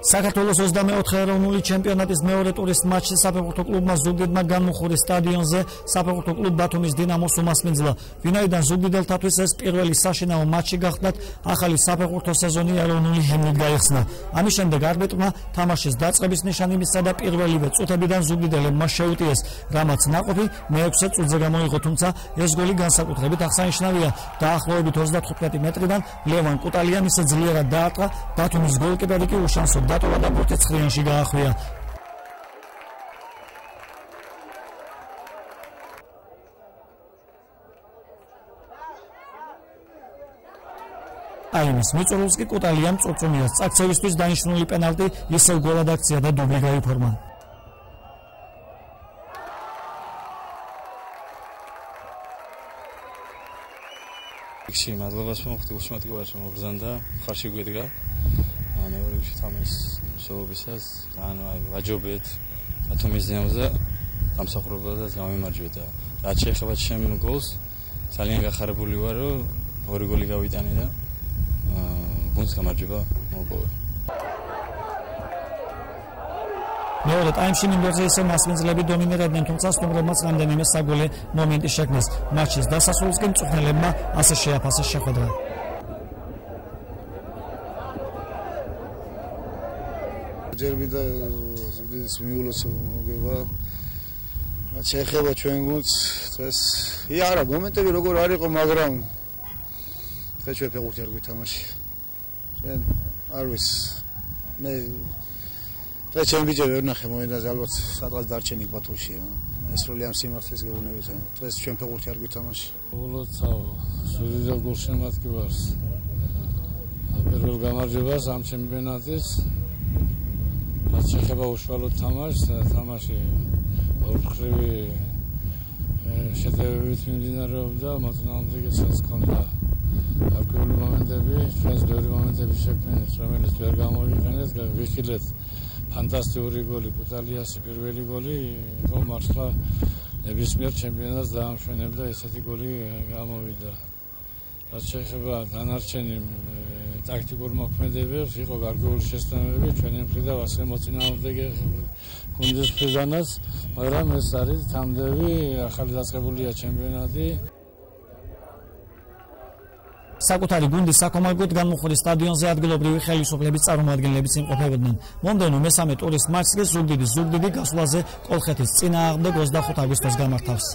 საქართველოს 24 ეროვნული ჩემპიონატის მეორე ტურის матჩში საფეხბურთო კლუბმა ზუგდიდმა განმუხურეს სტადიონზე საფეხბურთო კლუბ ბათუმის დინამოს უმასპინძლა. ვინაიდან ზუგდიდელთათვის ეს პირველი საშინაო матჩი გახდათ, ახალი საფეხბურთო სეზონი ეროვნული ჰიმნით გაიხსნა. ამის შემდეგ არბიტრმა თამაშის დაწყების ნიშანი მისცა და პირველივე წუთებიდან ზუგდიდელებმა შეუტიეს, რამაც ნაყოფი მე-6 წუთზე გამოიღო, თუმცა ეს გოლი განსაკუთრებით აღსანიშნავია. დაახლოებით 35 მეტრიდან ლევან კუტალია მის ძლიერად დაარტყა, ბათუმის გოლკიპერი კი უშანსოდ დატოვა და ბურთი ცხრიანში გაახვია. აიმის მიწურულს კი კუტალიამ წურწუმიას წაქცევისთვის დანიშნული პენალტი ისევ გოლად აქცია და დუბლი გაიფორმა. იქში მადლობას მომხდი უსმათკივარს მომბრძანდა, ხარში გვედგა. მეორე რიგში თამაშს შეობისას, ანუ ვაჯობეთ ბათუმის დინამოზე დამსახურებადაც გამიმარჯვეთ. რაც შეეხება ჩემ გოლს, ძალიან გახარებული ვარ, რომ ორი გოლი გავიტანე და გუნდს გამარჯვება მოვპოვე. მეორე ტაიმში მინდორზე ისე მასპინძლები დომინირებდნენ, თუმცა სტუმრებმაც რამდენიმე საგოლე მომენტი შექმნეს. მატჩის დასასრულს კი მწვრთნელებმა ასე შეაფასეს შეხვედრა. ჯერბი და ზუგდიდის მიულოცება შეეხება ჩვენ გუნდს დღეს. არა, მომენტები როგორ არ იყო, მაგრამ დღეს ჩვენ ფეხბურთი არ გვითამაში. ჩვენ არ ვიცი. მე დღეს ჩემ ბიჭები ვერ ნახე მომენტაზე, ალბათ სადღაც დარჩენილ ბათუმში. ეს როლი ამ სიმართლეს გეუბნებით. დღეს ჩვენ ფეხბურთი არ გვითამაში. ულოცავ ზუგდიდელ გულშემატკივარს. პირველ გამარჯვებას ამ ჩემპიონატის. რაც შეეხება უშუალოდ თამაშს, თამაში ორმხრივი შეტევებით მიმდინარეობდა, მოწინააღმდეგესაც ჰქონდა არქიული მომენტები, ჩვენს ბევრი მომენტები შექმნეს, რომელიც ვერ გამოიყენეს, ვიხილეთ ფანტასტიკური გოლი, კუტალიასი პირველი გოლი, რომ მართლა ნებისმიერ ჩემპიონატს დაამშვენებდა, ესეთი გოლი გამოვიდა. რაც შეეხება დანარჩენი ტაქტიკურ მოქმედებებს, იყო გარკვეული შესაბამებები ჩვენი მხრიდან, ასე მოწინააღმდეგე გუნდის მხრიდანაც, მაგრამ ეს არის თამდევი, ახალი დაწყებულია ჩემპიონატი. საკუთარი გუნდის საქომაგოდ განმუხურის სტადიონზე ადგილობრივი ხელისუფლების წარმომადგენლებიც იმყოფებოდნენ. მომდევნო მესამე ტურის матჩს ზუგდიდი გასვლაზე კოლხეთის წინააღმდეგ 25 აგვისტოს გამართავს.